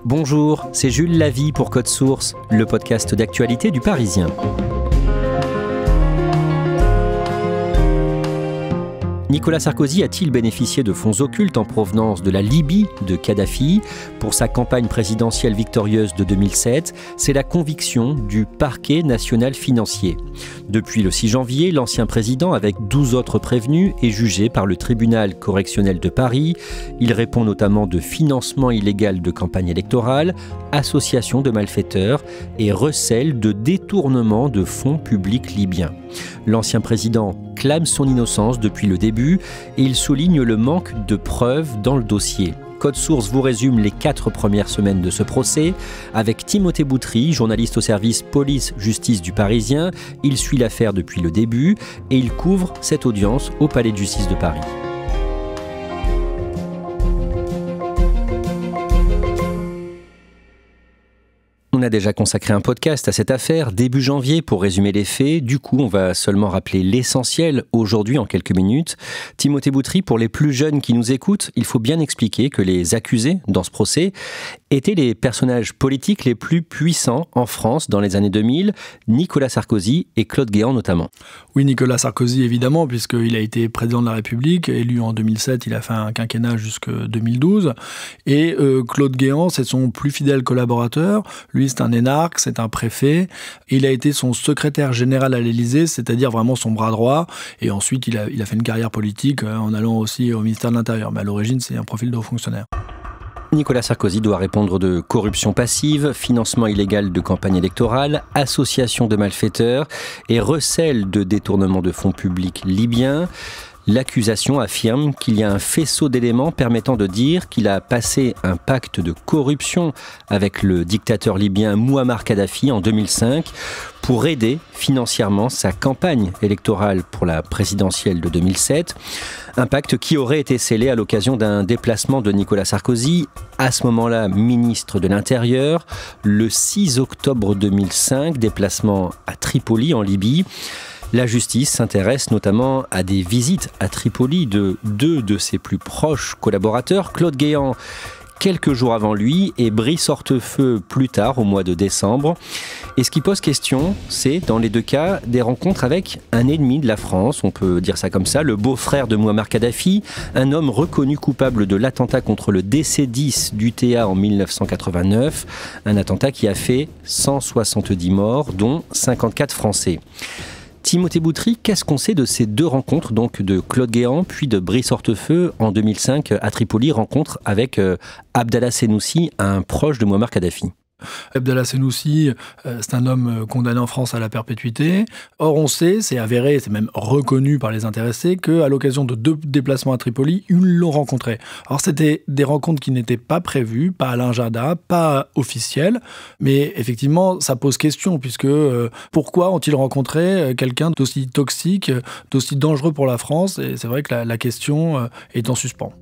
Bonjour, c'est Jules Lavie pour Code Source, le podcast d'actualité du Parisien. Nicolas Sarkozy a-t-il bénéficié de fonds occultes en provenance de la Libye de Kadhafi pour sa campagne présidentielle victorieuse de 2007 ? C'est la conviction du parquet national financier. Depuis le 6 janvier, l'ancien président, avec 12 autres prévenus, est jugé par le tribunal correctionnel de Paris. Il répond notamment de financement illégal de campagne électorale, association de malfaiteurs et recel de détournement de fonds publics libyens. L'ancien président clame son innocence depuis le début et il souligne le manque de preuves dans le dossier. Code Source vous résume les 4 premières semaines de ce procès avec Timothée Boutry, journaliste au service police-justice du Parisien. Il suit l'affaire depuis le début et il couvre cette audience au Palais de justice de Paris. On a déjà consacré un podcast à cette affaire début janvier pour résumer les faits. Du coup, on va seulement rappeler l'essentiel aujourd'hui en quelques minutes. Timothée Boutry, pour les plus jeunes qui nous écoutent, il faut bien expliquer que les accusés dans ce procès étaient les personnages politiques les plus puissants en France dans les années 2000, Nicolas Sarkozy et Claude Guéant notamment. Oui, Nicolas Sarkozy évidemment, puisqu'il a été président de la République, élu en 2007, il a fait un quinquennat jusqu'en 2012. Et Claude Guéant, c'est son plus fidèle collaborateur. Lui, c'est un énarque, c'est un préfet. Il a été son secrétaire général à l'Élysée, c'est-à-dire vraiment son bras droit. Et ensuite, il a fait une carrière politique en allant aussi au ministère de l'Intérieur. Mais à l'origine, c'est un profil de haut fonctionnaire. Nicolas Sarkozy doit répondre de corruption passive, financement illégal de campagne électorale, association de malfaiteurs et recel de détournement de fonds publics libyens. L'accusation affirme qu'il y a un faisceau d'éléments permettant de dire qu'il a passé un pacte de corruption avec le dictateur libyen Mouammar Kadhafi en 2005 pour aider financièrement sa campagne électorale pour la présidentielle de 2007. Un pacte qui aurait été scellé à l'occasion d'un déplacement de Nicolas Sarkozy, à ce moment-là ministre de l'Intérieur, le 6 octobre 2005, déplacement à Tripoli en Libye. La justice s'intéresse notamment à des visites à Tripoli de 2 de ses plus proches collaborateurs, Claude Guéant quelques jours avant lui et Brice Hortefeux plus tard, au mois de décembre. Et ce qui pose question, c'est dans les 2 cas des rencontres avec un ennemi de la France, on peut dire ça comme ça, le beau-frère de Mouammar Kadhafi, un homme reconnu coupable de l'attentat contre le DC-10 d'UTA en 1989, un attentat qui a fait 170 morts, dont 54 Français. Timothée Boutry, qu'est-ce qu'on sait de ces 2 rencontres, donc de Claude Guéant puis de Brice Hortefeux en 2005 à Tripoli, rencontre avec Abdallah Sennoussi, un proche de Mouammar Kadhafi? Abdallah Sennoussi, c'est un homme condamné en France à la perpétuité. Or, on sait, c'est avéré, c'est même reconnu par les intéressés, qu'à l'occasion de 2 déplacements à Tripoli, ils l'ont rencontré. Alors, c'était des rencontres qui n'étaient pas prévues, pas à l'agenda, pas officielles, mais effectivement, ça pose question, puisque pourquoi ont-ils rencontré quelqu'un d'aussi toxique, d'aussi dangereux pour la France ? Et c'est vrai que la question est en suspens.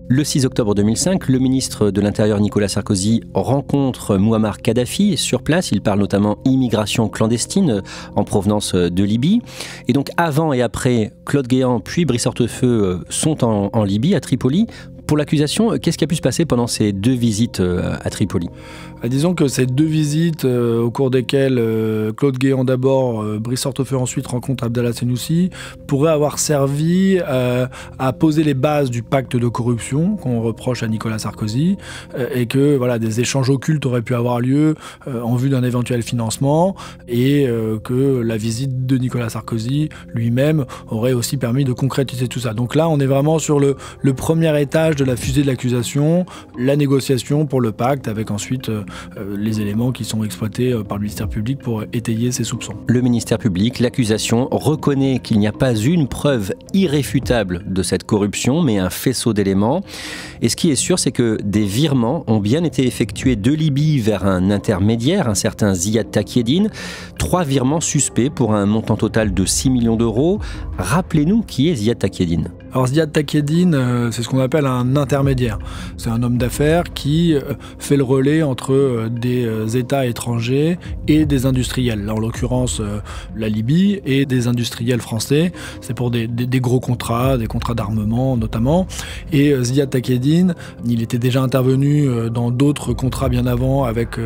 Le 6 octobre 2005, le ministre de l'Intérieur Nicolas Sarkozy rencontre Mouammar Kadhafi. Sur place, il parle notamment immigration clandestine en provenance de Libye. Et donc avant et après, Claude Guéant puis Brice Hortefeux sont en Libye, à Tripoli. Pour l'accusation, qu'est-ce qui a pu se passer pendant ces 2 visites à Tripoli ? Disons que ces 2 visites au cours desquelles Claude Guéant d'abord, Brice Hortefeux ensuite rencontre Abdallah Sennoussi pourraient avoir servi à poser les bases du pacte de corruption qu'on reproche à Nicolas Sarkozy et que voilà, des échanges occultes auraient pu avoir lieu en vue d'un éventuel financement et que la visite de Nicolas Sarkozy lui-même aurait aussi permis de concrétiser tout ça. Donc là, on est vraiment sur le premier étage de la fusée de l'accusation, la négociation pour le pacte avec ensuite les éléments qui sont exploités par le ministère public pour étayer ces soupçons. Le ministère public, l'accusation, reconnaît qu'il n'y a pas une preuve irréfutable de cette corruption, mais un faisceau d'éléments. Et ce qui est sûr, c'est que des virements ont bien été effectués de Libye vers un intermédiaire, un certain Ziad Takieddine. 3 virements suspects pour un montant total de 6 millions d'euros. Rappelez-nous qui est Ziad Takieddine. Alors Ziad Takieddine, c'est ce qu'on appelle un intermédiaire. C'est un homme d'affaires qui fait le relais entre des États étrangers et des industriels. Là, en l'occurrence, la Libye et des industriels français. C'est pour des gros contrats, des contrats d'armement notamment. Et Ziad Takieddine, il était déjà intervenu dans d'autres contrats bien avant avec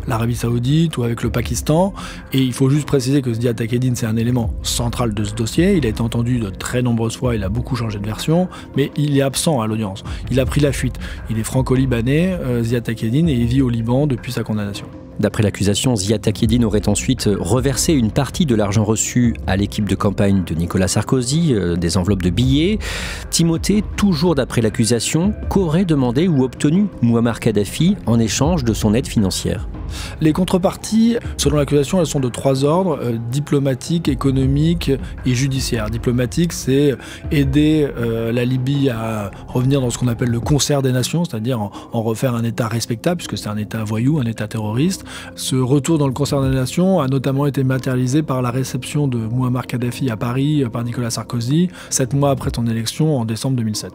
l'Arabie Saoudite ou avec le Pakistan. Et il faut juste préciser que Ziad Takieddine, c'est un élément central de ce dossier. Il a été entendu de très nombreuses fois, il a beaucoup changé de version, mais il est absent à l'audience. Il a pris la fuite. Il est franco-libanais, Ziad Takieddine, et il vit au Liban depuis sa condamnation. D'après l'accusation, Ziad Takieddine aurait ensuite reversé une partie de l'argent reçu à l'équipe de campagne de Nicolas Sarkozy, des enveloppes de billets. Timothée, toujours d'après l'accusation, qu'aurait demandé ou obtenu Mouammar Kadhafi en échange de son aide financière. Les contreparties, selon l'accusation, elles sont de 3 ordres, diplomatique, économique et judiciaire. Diplomatique, c'est aider la Libye à revenir dans ce qu'on appelle le concert des nations, c'est-à-dire en refaire un État respectable, puisque c'est un État voyou, un État terroriste. Ce retour dans le concert des nations a notamment été matérialisé par la réception de Mouammar Kadhafi à Paris par Nicolas Sarkozy, 7 mois après son élection en décembre 2007.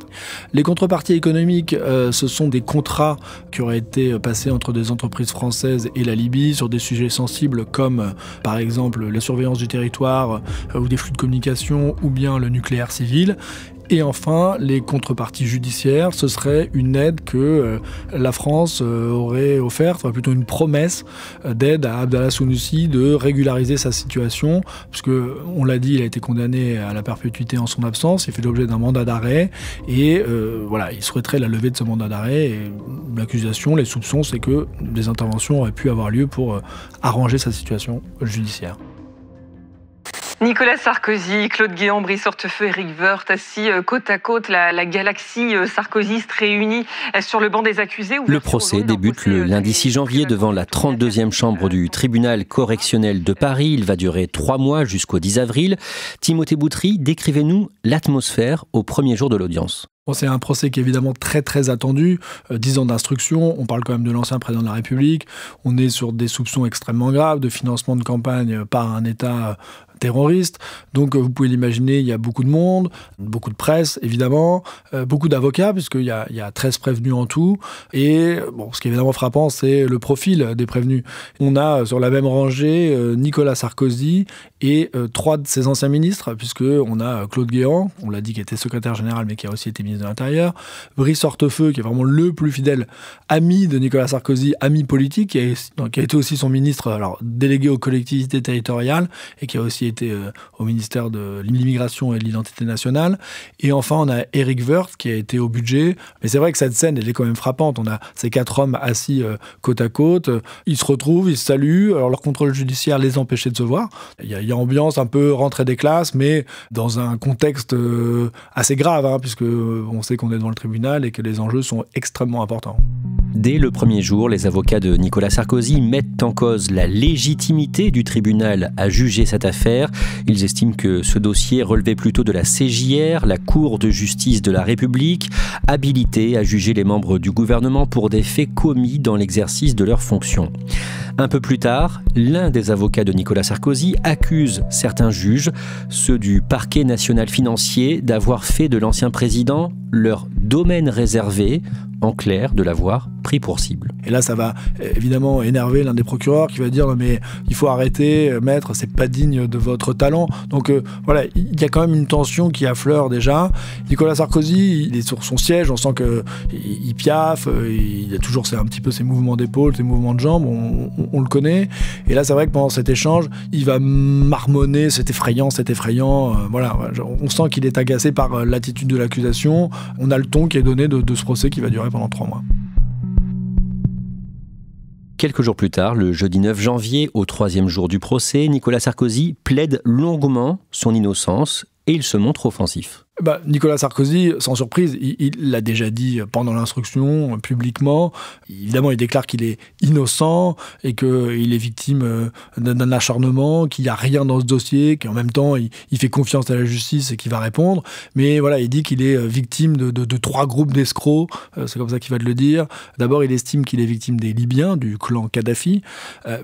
Les contreparties économiques, ce sont des contrats qui auraient été passés entre des entreprises françaises et la Libye sur des sujets sensibles comme par exemple la surveillance du territoire ou des flux de communication ou bien le nucléaire civil. Et enfin, les contreparties judiciaires, ce serait une aide que la France aurait offerte, enfin plutôt une promesse d'aide à Abdallah Senussi de régulariser sa situation, puisque, on l'a dit, il a été condamné à la perpétuité en son absence, il fait l'objet d'un mandat d'arrêt, et voilà, il souhaiterait la levée de ce mandat d'arrêt. Et l'accusation, les soupçons, c'est que des interventions auraient pu avoir lieu pour arranger sa situation judiciaire. Nicolas Sarkozy, Claude Guéant, Brice Hortefeux, Éric Woerth, assis côte à côte, la galaxie sarkozyste réunie sur le banc des accusés. Le procès débute le lundi 6 janvier devant la 32e chambre du tribunal correctionnel de Paris. Il va durer 3 mois jusqu'au 10 avril. Timothée Boutry, décrivez-nous l'atmosphère au premier jour de l'audience. Bon, c'est un procès qui est évidemment très très attendu, 10 ans d'instruction, on parle quand même de l'ancien président de la République, on est sur des soupçons extrêmement graves de financement de campagne par un État terroriste. Donc vous pouvez l'imaginer, il y a beaucoup de monde, beaucoup de presse évidemment, beaucoup d'avocats puisqu'il y a 13 prévenus en tout. Et bon, ce qui est évidemment frappant, c'est le profil des prévenus. On a sur la même rangée Nicolas Sarkozy et 3 de ses anciens ministres, puisqu'on a Claude Guéant, on l'a dit, qui était secrétaire général mais qui a aussi été ministre de l'Intérieur, Brice Hortefeux, qui est vraiment le plus fidèle ami de Nicolas Sarkozy, ami politique, qui a été aussi son ministre, alors délégué aux collectivités territoriales et qui a aussi été au ministère de l'immigration et de l'identité nationale. Et enfin, on a Éric Woerth qui a été au budget. Mais c'est vrai que cette scène, elle est quand même frappante. On a ces 4 hommes assis côte à côte. Ils se retrouvent, ils se saluent. Alors leur contrôle judiciaire les empêchait de se voir. Il y a ambiance un peu rentrée des classes, mais dans un contexte assez grave, hein, puisque on sait qu'on est devant le tribunal et que les enjeux sont extrêmement importants. Dès le premier jour, les avocats de Nicolas Sarkozy mettent en cause la légitimité du tribunal à juger cette affaire. Ils estiment que ce dossier relevait plutôt de la CJR, la Cour de justice de la République, habilitée à juger les membres du gouvernement pour des faits commis dans l'exercice de leurs fonctions. Un peu plus tard, l'un des avocats de Nicolas Sarkozy accuse certains juges, ceux du parquet national financier, d'avoir fait de l'ancien président leur domaine réservé, en clair, de l'avoir pris pour cible. Et là, ça va évidemment énerver l'un des procureurs qui va dire « Non mais il faut arrêter, maître, c'est pas digne de votre talent ». Donc voilà, il y a quand même une tension qui affleure déjà. Nicolas Sarkozy, il est sur son siège, on sent qu'il piaffe, il a toujours un petit peu ses mouvements d'épaule, ses mouvements de jambes, on le connaît. Et là, c'est vrai que pendant cet échange, il va marmonner, c'est effrayant, voilà, on sent qu'il est agacé par l'attitude de l'accusation. On a le ton qui est donné de ce procès qui va durer pendant 3 mois. Quelques jours plus tard, le jeudi 9 janvier, au 3e jour du procès, Nicolas Sarkozy plaide longuement son innocence et il se montre offensif. Nicolas Sarkozy, sans surprise, il l'a déjà dit pendant l'instruction, publiquement. Évidemment, il déclare qu'il est innocent et qu'il est victime d'un acharnement, qu'il n'y a rien dans ce dossier, qu'en même temps, il fait confiance à la justice et qu'il va répondre. Mais voilà, il dit qu'il est victime de 3 groupes d'escrocs, c'est comme ça qu'il va le dire. D'abord, il estime qu'il est victime des Libyens, du clan Kadhafi,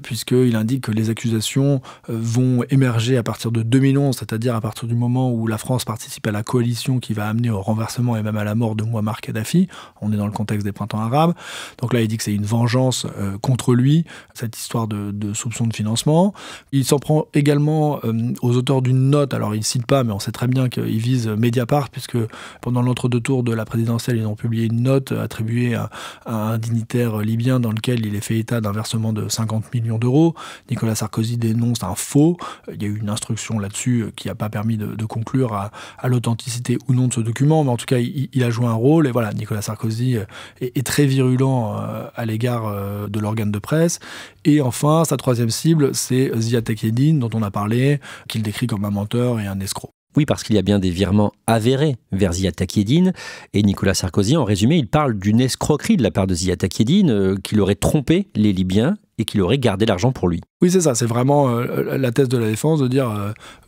puisqu'il indique que les accusations vont émerger à partir de 2011, c'est-à-dire à partir du moment où la France participe à la coalition coalition qui va amener au renversement et même à la mort de Mouammar Kadhafi. On est dans le contexte des printemps arabes. Donc là, il dit que c'est une vengeance contre lui, cette histoire de soupçon de financement. Il s'en prend également aux auteurs d'une note. Alors, il ne cite pas, mais on sait très bien qu'il vise Mediapart, puisque pendant l'entre-deux tours de la présidentielle, ils ont publié une note attribuée à un dignitaire libyen dans lequel il est fait état d'un versement de 50 millions d'euros. Nicolas Sarkozy dénonce un faux. Il y a eu une instruction là-dessus qui n'a pas permis de conclure à l'authenticité ou non de ce document, mais en tout cas, il a joué un rôle. Et voilà, Nicolas Sarkozy est très virulent à l'égard de l'organe de presse. Et enfin, sa troisième cible, c'est Ziad Takieddine, dont on a parlé, qu'il décrit comme un menteur et un escroc. Oui, parce qu'il y a bien des virements avérés vers Ziad Takieddine. Et Nicolas Sarkozy, en résumé, il parle d'une escroquerie de la part de Ziad Takieddine, qu'il aurait trompé les Libyens et qu'il aurait gardé l'argent pour lui. Oui, c'est ça. C'est vraiment la thèse de la défense de dire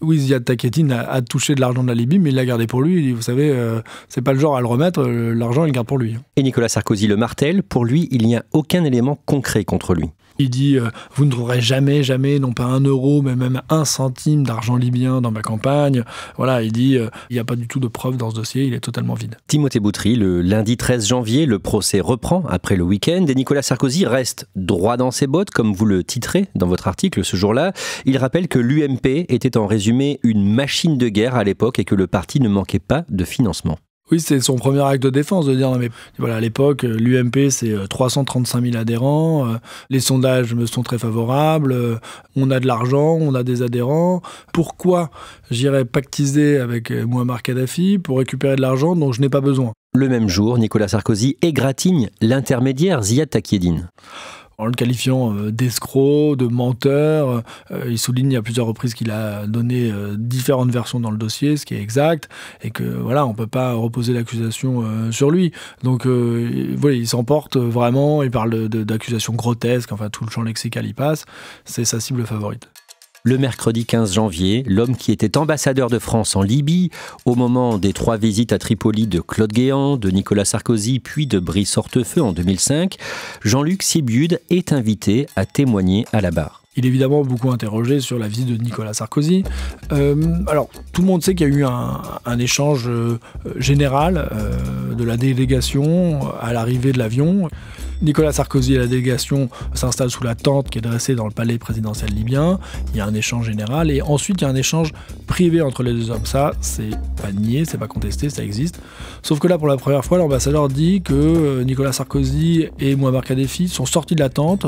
oui, Ziad Takieddine a touché de l'argent de la Libye, mais il l'a gardé pour lui. Il dit, vous savez, c'est pas le genre à le remettre, l'argent, il le garde pour lui. Et Nicolas Sarkozy le martèle, pour lui, il n'y a aucun élément concret contre lui. Il dit vous ne trouverez jamais, non pas 1 euro, mais même 1 centime d'argent libyen dans ma campagne. Voilà, il dit il n'y a pas du tout de preuves dans ce dossier, il est totalement vide. Timothée Boutry, le lundi 13 janvier, le procès reprend après le week-end et Nicolas Sarkozy reste droit dans ses bottes, comme vous le titrez dans votre article ce jour-là. Il rappelle que l'UMP était en résumé une machine de guerre à l'époque et que le parti ne manquait pas de financement. Oui, c'est son premier acte de défense, de dire, non mais voilà, à l'époque, l'UMP, c'est 335 000 adhérents, les sondages me sont très favorables, on a de l'argent, on a des adhérents. Pourquoi j'irais pactiser avec Mouammar Kadhafi pour récupérer de l'argent dont je n'ai pas besoin ? Le même jour, Nicolas Sarkozy égratigne l'intermédiaire Ziad Takieddine. En le qualifiant d'escroc, de menteur, il souligne à plusieurs reprises qu'il a donné différentes versions dans le dossier, ce qui est exact, et que voilà, on peut pas reposer l'accusation sur lui. Donc voilà, il s'emporte vraiment, il parle d'accusations grotesques, enfin tout le champ lexical y passe, c'est sa cible favorite. Le mercredi 15 janvier, l'homme qui était ambassadeur de France en Libye, au moment des 3 visites à Tripoli de Claude Guéant, de Nicolas Sarkozy, puis de Brice Hortefeux en 2005, Jean-Luc Siebiud est invité à témoigner à la barre. Il est évidemment beaucoup interrogé sur la visite de Nicolas Sarkozy. Alors, tout le monde sait qu'il y a eu un échange général de la délégation à l'arrivée de l'avion. Nicolas Sarkozy et la délégation s'installent sous la tente qui est dressée dans le palais présidentiel libyen. Il y a un échange général et ensuite il y a un échange privé entre les deux hommes. Ça, c'est pas nié, c'est pas contesté, ça existe. Sauf que là, pour la première fois, l'ambassadeur dit que Nicolas Sarkozy et Mouammar Kadhafi sont sortis de la tente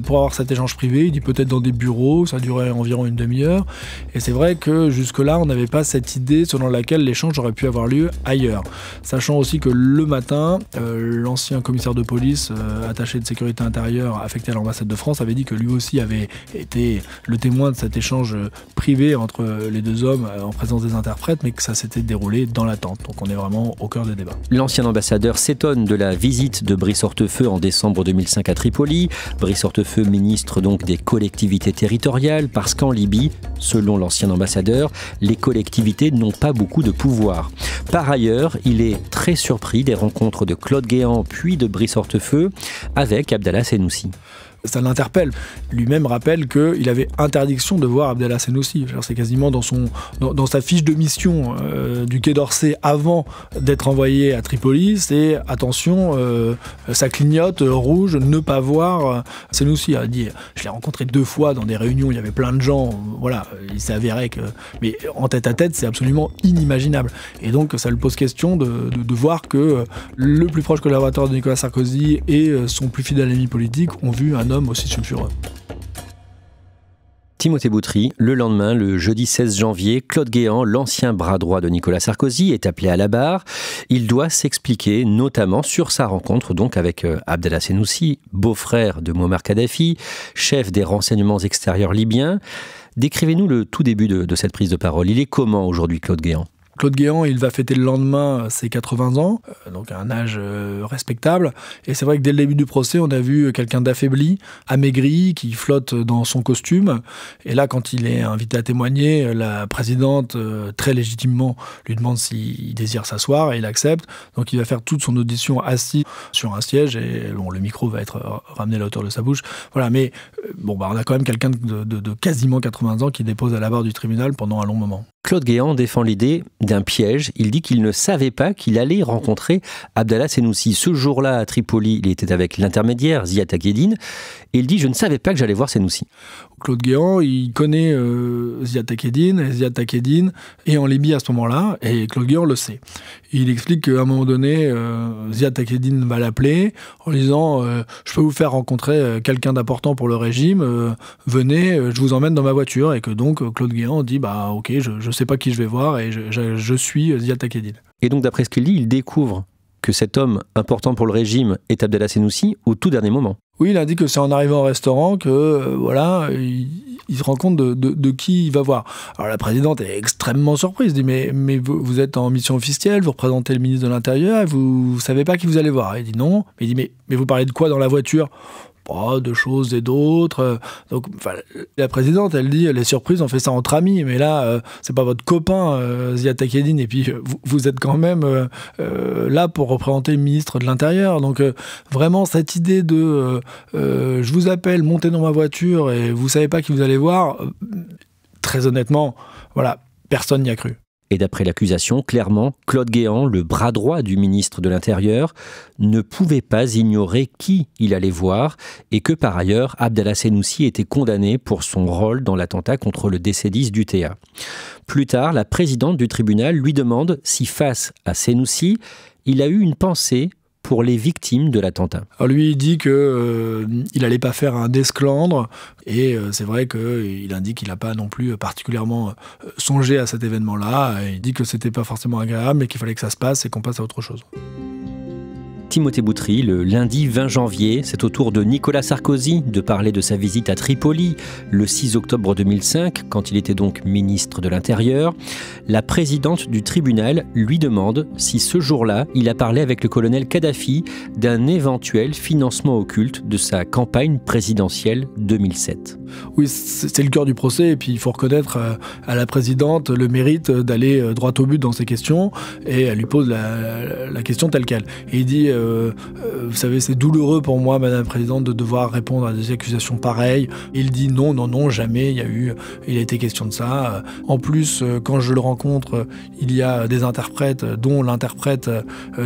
pour avoir cet échange privé. Il dit peut-être dans des bureaux, ça durait environ une demi-heure. Et c'est vrai que jusque-là, on n'avait pas cette idée selon laquelle l'échange aurait pu avoir lieu ailleurs. Sachant aussi que le matin, l'ancien commissaire de police attaché de sécurité intérieure affecté à l'ambassade de France avait dit que lui aussi avait été le témoin de cet échange privé entre les deux hommes en présence des interprètes, mais que ça s'était déroulé dans la tente. Donc on est vraiment au cœur des débats. L'ancien ambassadeur s'étonne de la visite de Brice Hortefeux en décembre 2005 à Tripoli. Brice Hortefeux, ministre donc des collectivités territoriales, parce qu'en Libye, selon l'ancien ambassadeur, les collectivités n'ont pas beaucoup de pouvoir. Par ailleurs, il est très surpris des rencontres de Claude Guéant puis de Brice Hortefeux avec Abdallah Senoussi. Ça l'interpelle. Lui-même rappelle qu'il avait interdiction de voir Abdallah Senoussi. C'est quasiment dans sa fiche de mission du Quai d'Orsay avant d'être envoyé à Tripoli, c'est attention, ça clignote rouge, ne pas voir Senoussi. Il a dit, je l'ai rencontré 2 fois dans des réunions, il y avait plein de gens, voilà, il s'est avéré que... Mais en tête à tête, c'est absolument inimaginable. Et donc, ça lui pose question de voir que le plus proche collaborateur de Nicolas Sarkozy et son plus fidèle ami politique ont vu un homme aussi sulfureux. Timothée Boutry, le lendemain, le jeudi 16 janvier, Claude Guéant, l'ancien bras droit de Nicolas Sarkozy, est appelé à la barre. Il doit s'expliquer notamment sur sa rencontre donc avec Abdallah Senoussi, beau-frère de Mouammar Kadhafi, chef des renseignements extérieurs libyens. Décrivez-nous le tout début de cette prise de parole. Il est comment aujourd'hui, Claude Guéant ? Claude Guéant, il va fêter le lendemain ses 80 ans, donc un âge respectable. Et c'est vrai que dès le début du procès, on a vu quelqu'un d'affaibli, amaigri, qui flotte dans son costume. Et là, quand il est invité à témoigner, la présidente, très légitimement, lui demande s'il désire s'asseoir et il accepte. Donc il va faire toute son audition assis sur un siège et bon, le micro va être ramené à la hauteur de sa bouche. Voilà, mais on a quand même quelqu'un de quasiment 80 ans qui dépose à la barre du tribunal pendant un long moment. Claude Guéant défend l'idée d'un piège. Il dit qu'il ne savait pas qu'il allait rencontrer Abdallah Sennoussi. Ce jour-là, à Tripoli, il était avec l'intermédiaire, Ziad Takieddine. Et il dit « Je ne savais pas que j'allais voir Sennoussi ». Claude Guéant, il connaît Ziad Takieddine est en Libye à ce moment-là, et Claude Guéant le sait. Il explique qu'à un moment donné, Ziad Takieddine va l'appeler en lui disant je peux vous faire rencontrer quelqu'un d'important pour le régime, venez, je vous emmène dans ma voiture, et que donc Claude Guéant dit bah ok, je sais pas qui je vais voir, et je suis Ziad Takieddine. Et donc d'après ce qu'il dit, il découvre que cet homme important pour le régime est Abdallah Sennoussi au tout dernier moment. Oui, il indique que c'est en arrivant au restaurant que il se rend compte de qui il va voir. Alors la présidente est extrêmement surprise, dit mais vous êtes en mission officielle, vous représentez le ministre de l'Intérieur, et vous savez pas qui vous allez voir. Il dit non, il dit mais vous parlez de quoi dans la voiture? De choses et d'autres. Donc, la présidente, elle dit les surprises, on fait ça entre amis, mais là, c'est pas votre copain, Ziad Takieddine, et puis vous êtes quand même là pour représenter le ministre de l'Intérieur. Donc, vraiment, cette idée de je vous appelle, montez dans ma voiture et vous savez pas qui vous allez voir, très honnêtement, voilà, personne n'y a cru. Et d'après l'accusation, clairement, Claude Guéant, le bras droit du ministre de l'Intérieur, ne pouvait pas ignorer qui il allait voir et que par ailleurs, Abdallah Sennoussi était condamné pour son rôle dans l'attentat contre le DC-10 d'UTA. Plus tard, la présidente du tribunal lui demande si face à Sennoussi, il a eu une pensée pour les victimes de l'attentat. Alors lui, il dit qu'il n'allait pas faire un esclandre, et c'est vrai qu'il indique qu'il n'a pas non plus particulièrement songé à cet événement-là. Il dit que c'était pas forcément agréable, mais qu'il fallait que ça se passe et qu'on passe à autre chose. Timothée Boutry, le lundi 20 janvier, c'est au tour de Nicolas Sarkozy de parler de sa visite à Tripoli le 6 octobre 2005, quand il était donc ministre de l'Intérieur. La présidente du tribunal lui demande si ce jour-là, il a parlé avec le colonel Kadhafi d'un éventuel financement occulte de sa campagne présidentielle 2007. Oui, c'est le cœur du procès, et puis il faut reconnaître à la présidente le mérite d'aller droit au but dans ces questions, et elle lui pose la question telle qu'elle. Et il dit vous savez, c'est douloureux pour moi, Madame la Présidente, de devoir répondre à des accusations pareilles. Il dit non, jamais il a été question de ça. En plus, quand je le rencontre, il y a des interprètes, dont l'interprète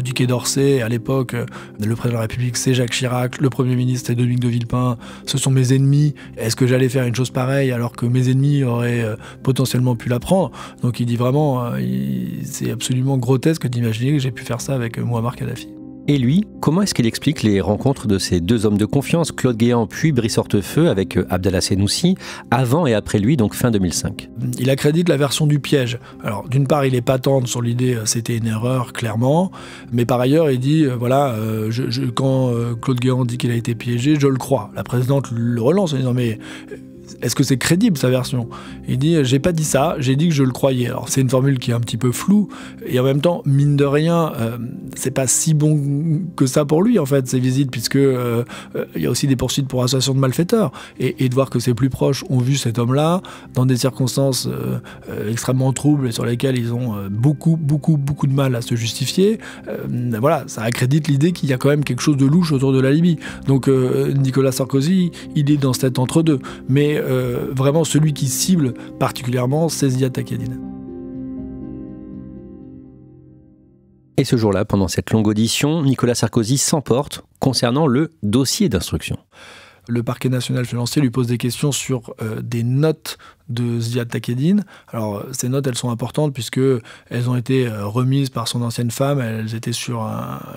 du Quai d'Orsay. À l'époque, le président de la République, c'est Jacques Chirac, le Premier ministre, c'est Dominique de Villepin. Ce sont mes ennemis. Est-ce que j'allais faire une chose pareille alors que mes ennemis auraient potentiellement pu l'apprendre? Donc il dit vraiment, c'est absolument grotesque d'imaginer que j'ai pu faire ça avec Mouammar Kadhafi. Et lui, comment est-ce qu'il explique les rencontres de ces deux hommes de confiance, Claude Guéant puis Brice Hortefeux, avec Abdallah Sennoussi, avant et après lui, donc fin 2005? Il accrédite la version du piège. Alors, d'une part, il est patent sur l'idée c'était une erreur, clairement, mais par ailleurs, il dit, quand Claude Guéant dit qu'il a été piégé, je le crois. La présidente le relance en disant, mais est-ce que c'est crédible, sa version? Il dit, j'ai pas dit ça, j'ai dit que je le croyais. Alors, c'est une formule qui est un petit peu floue, et en même temps, mine de rien, c'est pas si bon que ça pour lui, en fait, ces visites, puisque il y a aussi des poursuites pour association de malfaiteurs. Et de voir que ses plus proches ont vu cet homme-là, dans des circonstances extrêmement troubles, et sur lesquelles ils ont beaucoup de mal à se justifier, voilà, ça accrédite l'idée qu'il y a quand même quelque chose de louche autour de la Libye. Donc, Nicolas Sarkozy, il est dans cet entre-deux. Mais vraiment, celui qui cible particulièrement, c'est Ziad Takieddine. Et ce jour-là, pendant cette longue audition, Nicolas Sarkozy s'emporte concernant le dossier d'instruction. Le parquet national financier lui pose des questions sur des notes de Ziad Takieddine. Alors, ces notes, elles sont importantes puisque elles ont été remises par son ancienne femme, elles étaient sur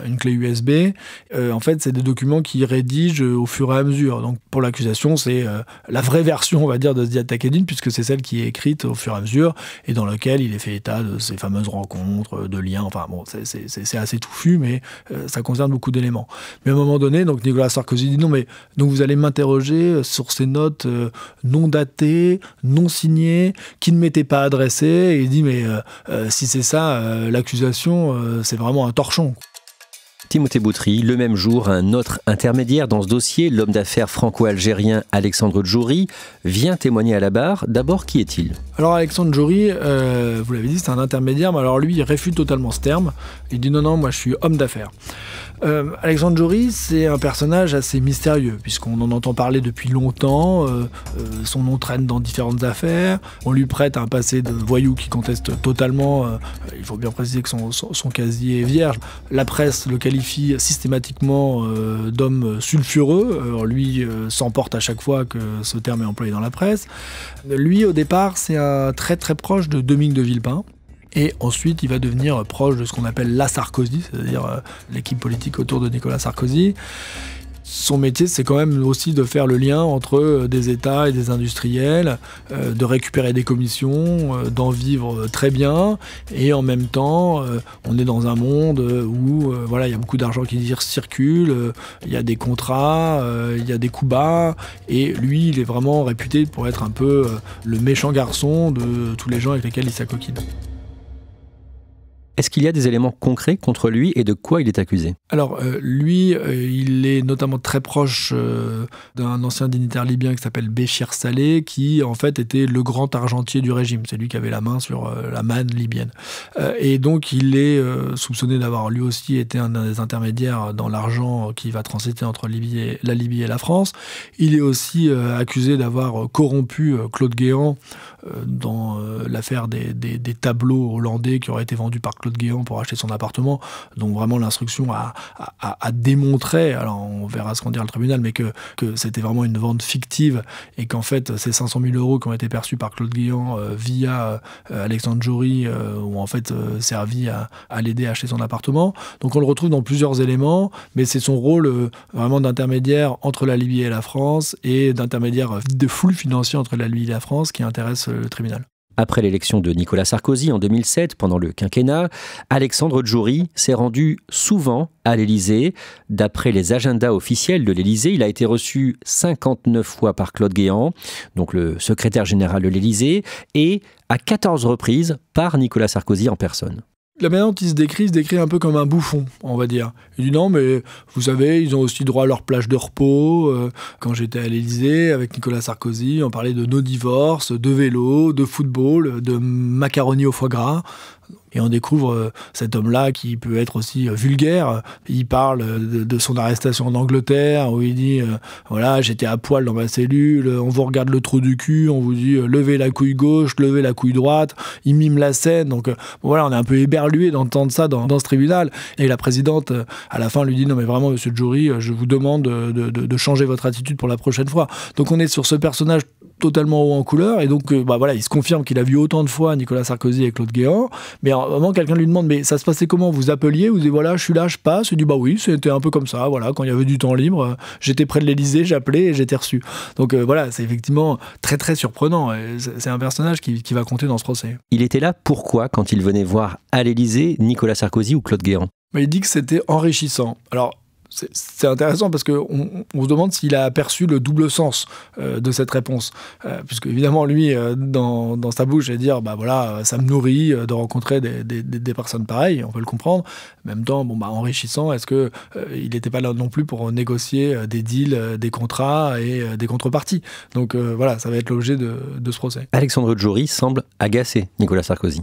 une clé USB. En fait, c'est des documents qu'il rédige au fur et à mesure. Donc, pour l'accusation, c'est la vraie version, on va dire, de Ziad Takieddine, puisque c'est celle qui est écrite au fur et à mesure et dans laquelle il est fait état de ces fameuses rencontres, de liens. Enfin, bon, c'est assez touffu, mais ça concerne beaucoup d'éléments. Mais à un moment donné, donc Nicolas Sarkozy dit non, mais donc vous allez m'interroger sur ces notes non datées, non signé, qui ne m'était pas adressé, et il dit mais si c'est ça, l'accusation, c'est vraiment un torchon. Timothée Boutry, le même jour, un autre intermédiaire dans ce dossier, l'homme d'affaires franco-algérien Alexandre Djouri, vient témoigner à la barre. D'abord, qui est-il? Alors Alexandre Djouri, vous l'avez dit, c'est un intermédiaire, mais alors lui, il réfute totalement ce terme. Il dit non, moi je suis homme d'affaires. Alexandre Jory, c'est un personnage assez mystérieux, puisqu'on en entend parler depuis longtemps. Son nom traîne dans différentes affaires. On lui prête un passé de voyou qui conteste totalement. Il faut bien préciser que son casier est vierge. La presse le qualifie systématiquement d'homme sulfureux. Alors lui s'emporte à chaque fois que ce terme est employé dans la presse. Lui, au départ, c'est un très très proche de Dominique de Villepin. Et ensuite, il va devenir proche de ce qu'on appelle la Sarkozy, c'est-à-dire l'équipe politique autour de Nicolas Sarkozy. Son métier, c'est quand même aussi de faire le lien entre des États et des industriels, de récupérer des commissions, d'en vivre très bien. Et en même temps, on est dans un monde où il y a beaucoup d'argent qui circule, il y a des contrats, il y a des coups bas. Et lui, il est vraiment réputé pour être un peu le méchant garçon de tous les gens avec lesquels il s'acoquine. Est-ce qu'il y a des éléments concrets contre lui et de quoi il est accusé ? Alors, lui, il est notamment très proche d'un ancien dignitaire libyen qui s'appelle Béchir Saleh, qui en fait était le grand argentier du régime. C'est lui qui avait la main sur la manne libyenne. Et donc, il est soupçonné d'avoir lui aussi été un des intermédiaires dans l'argent qui va transiter entre la Libye et la France. Il est aussi accusé d'avoir corrompu Claude Guéant dans l'affaire des tableaux hollandais qui auraient été vendus par Claude Guéant pour acheter son appartement. Donc vraiment l'instruction a démontré, alors on verra ce qu'on dira le tribunal, mais que c'était vraiment une vente fictive et qu'en fait ces 500 000 € qui ont été perçus par Claude Guéant via Alexandre Jory ont en fait servi à l'aider à acheter son appartement. Donc on le retrouve dans plusieurs éléments, mais c'est son rôle vraiment d'intermédiaire entre la Libye et la France et d'intermédiaire de flux financiers entre la Libye et la France qui intéresse le tribunal. Après l'élection de Nicolas Sarkozy en 2007, pendant le quinquennat, Alexandre Jory s'est rendu souvent à l'Élysée. D'après les agendas officiels de l'Élysée, il a été reçu 59 fois par Claude Guéant, donc le secrétaire général de l'Élysée, et à 14 reprises par Nicolas Sarkozy en personne. La manière dont il se décrit un peu comme un bouffon, on va dire. Il dit non, mais vous savez, ils ont aussi droit à leur plage de repos. Quand j'étais à l'Élysée avec Nicolas Sarkozy, on parlait de nos divorces, de vélo, de football, de macaroni au foie gras. Et on découvre cet homme-là qui peut être aussi vulgaire. Il parle de son arrestation en Angleterre, où il dit voilà, j'étais à poil dans ma cellule, on vous regarde le trou du cul, on vous dit levez la couille gauche, levez la couille droite. Il mime la scène. Donc voilà, on est un peu éberlué d'entendre ça dans ce tribunal. Et la présidente, à la fin, lui dit non, mais vraiment, monsieur Jory, je vous demande de changer votre attitude pour la prochaine fois. Donc on est sur ce personnage totalement haut en couleur, et donc il se confirme qu'il a vu autant de fois Nicolas Sarkozy et Claude Guéant, mais à un moment quelqu'un lui demande mais ça se passait comment, vous appeliez, vous dites voilà je suis là, je passe, il dit bah oui c'était un peu comme ça, voilà, quand il y avait du temps libre, j'étais près de l'Élysée, j'appelais et j'étais reçu. Donc c'est effectivement très très surprenant, c'est un personnage qui va compter dans ce procès. Il était là pourquoi quand il venait voir à l'Élysée Nicolas Sarkozy ou Claude Guéant ? Il dit que c'était enrichissant. Alors c'est intéressant parce qu'on se demande s'il a aperçu le double sens de cette réponse. Puisque évidemment, lui, dans sa bouche, il va dire ça me nourrit de rencontrer des personnes pareilles, on peut le comprendre. En même temps, enrichissant, est-ce qu'il n'était pas là non plus pour négocier des deals, des contrats et des contreparties. Donc ça va être l'objet de ce procès. Alexandre Jory semble agacer Nicolas Sarkozy.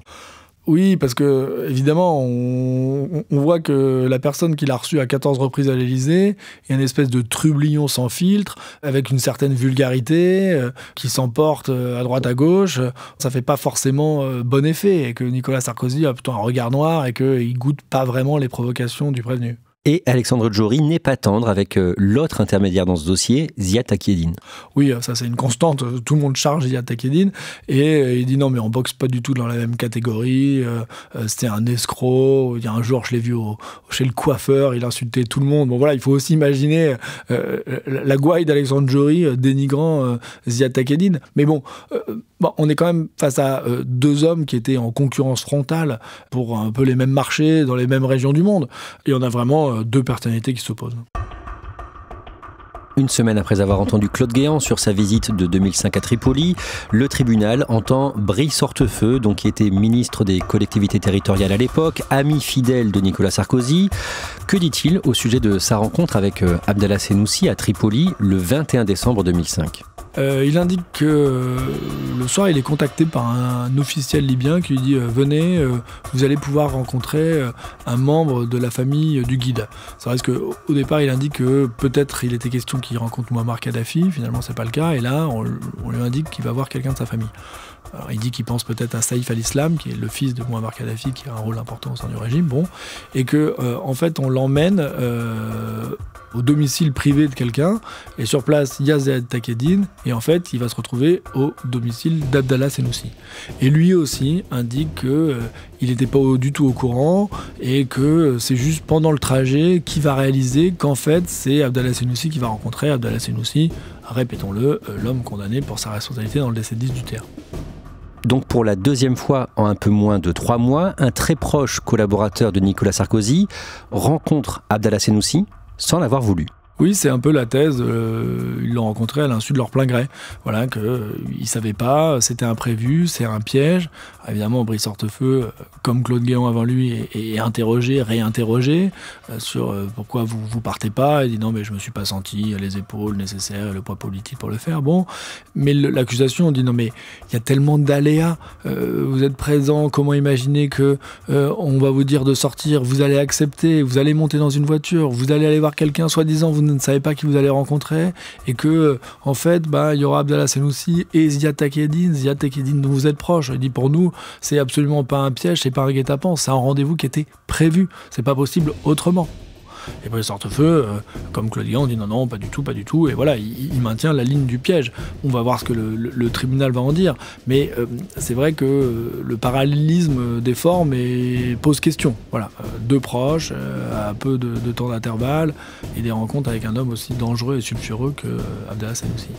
Oui, parce que évidemment, on voit que la personne qui l'a reçu à 14 reprises à l'Élysée est une espèce de trublion sans filtre, avec une certaine vulgarité, qui s'emporte à droite à gauche. Ça fait pas forcément bon effet, et que Nicolas Sarkozy a plutôt un regard noir et qu'il goûte pas vraiment les provocations du prévenu. Et Alexandre Jory n'est pas tendre avec l'autre intermédiaire dans ce dossier, Ziad Takieddine. Oui, ça c'est une constante, tout le monde charge Ziad Takieddine, et il dit non mais on boxe pas du tout dans la même catégorie, c'était un escroc, il y a un jour je l'ai vu chez le coiffeur, il insultait tout le monde. Bon voilà, il faut aussi imaginer la gouaille d'Alexandre Jory dénigrant Ziad Takieddine. Mais on est quand même face à deux hommes qui étaient en concurrence frontale pour un peu les mêmes marchés, dans les mêmes régions du monde. Et on a vraiment deux personnalités qui s'opposent. Une semaine après avoir entendu Claude Guéant sur sa visite de 2005 à Tripoli, le tribunal entend Brice Hortefeux, qui était ministre des collectivités territoriales à l'époque, ami fidèle de Nicolas Sarkozy. Que dit-il au sujet de sa rencontre avec Abdallah Senoussi à Tripoli le 21 décembre 2005 ? Il indique que le soir, il est contacté par un officiel libyen qui lui dit venez, vous allez pouvoir rencontrer un membre de la famille du guide. C'est vrai qu'au départ, il indique que peut-être il était question qu'il rencontre Mouammar Kadhafi. Finalement, c'est pas le cas. Et là, on lui indique qu'il va voir quelqu'un de sa famille. Alors, il dit qu'il pense peut-être à Saïf al-Islam, qui est le fils de Mouammar Kadhafi, qui a un rôle important au sein du régime. Bon, et que en fait, on l'emmène au domicile privé de quelqu'un, et sur place, il y a Ziad Taqieddine, et en fait, il va se retrouver au domicile d'Abdallah Senussi. Et lui aussi indique qu'il n'était pas du tout au courant, et que c'est juste pendant le trajet qu'il va réaliser qu'en fait, c'est Abdallah Senussi qui va rencontrer Abdallah Senussi, répétons-le, l'homme condamné pour sa responsabilité dans le décès de 10 du Terre. Donc pour la deuxième fois en un peu moins de 3 mois, un très proche collaborateur de Nicolas Sarkozy rencontre Abdallah Senussi sans l'avoir voulu. Oui, c'est un peu la thèse. Ils l'ont rencontré à l'insu de leur plein gré. Voilà, qu'ils ne savaient pas, c'était imprévu, c'est un piège. Évidemment, Brice Hortefeux, comme Claude Guéant avant lui, est interrogé, réinterrogé sur pourquoi vous partez pas. Il dit non, mais je me suis pas senti les épaules nécessaires, le poids politique pour le faire. Bon, mais l'accusation dit non, mais il y a tellement d'aléas. Vous êtes présent, comment imaginer que on va vous dire de sortir, vous allez accepter, vous allez monter dans une voiture, vous allez aller voir quelqu'un, soi-disant vous ne savez pas qui vous allez rencontrer, et que en fait il y aura Abdallah Senussi et Ziad Taqieddine dont vous êtes proche. Il dit pour nous c'est absolument pas un piège, c'est pas un guet-apens, c'est un rendez-vous qui était prévu, c'est pas possible autrement. Et Brice Hortefeux, comme Claude Guéant, dit non, pas du tout, et voilà, il maintient la ligne du piège. On va voir ce que le tribunal va en dire, mais c'est vrai que le parallélisme des formes pose question. Voilà, deux proches, à peu de temps d'intervalle, et des rencontres avec un homme aussi dangereux et sulfureux que Abdallah Senussi.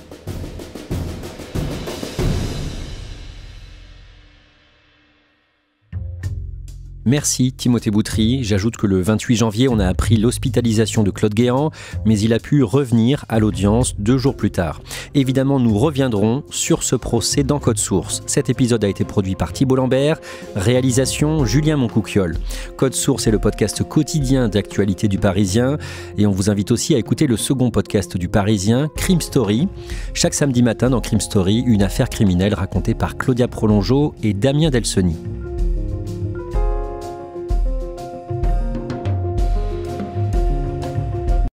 Merci Timothée Boutry. J'ajoute que le 28 janvier, on a appris l'hospitalisation de Claude Guéant, mais il a pu revenir à l'audience 2 jours plus tard. Évidemment, nous reviendrons sur ce procès dans Code Source. Cet épisode a été produit par Thibault Lambert, réalisation Julien Moncouquiol. Code Source est le podcast quotidien d'actualité du Parisien, et on vous invite aussi à écouter le second podcast du Parisien, Crime Story. Chaque samedi matin dans Crime Story, une affaire criminelle racontée par Claudia Prolongeau et Damien Delseny.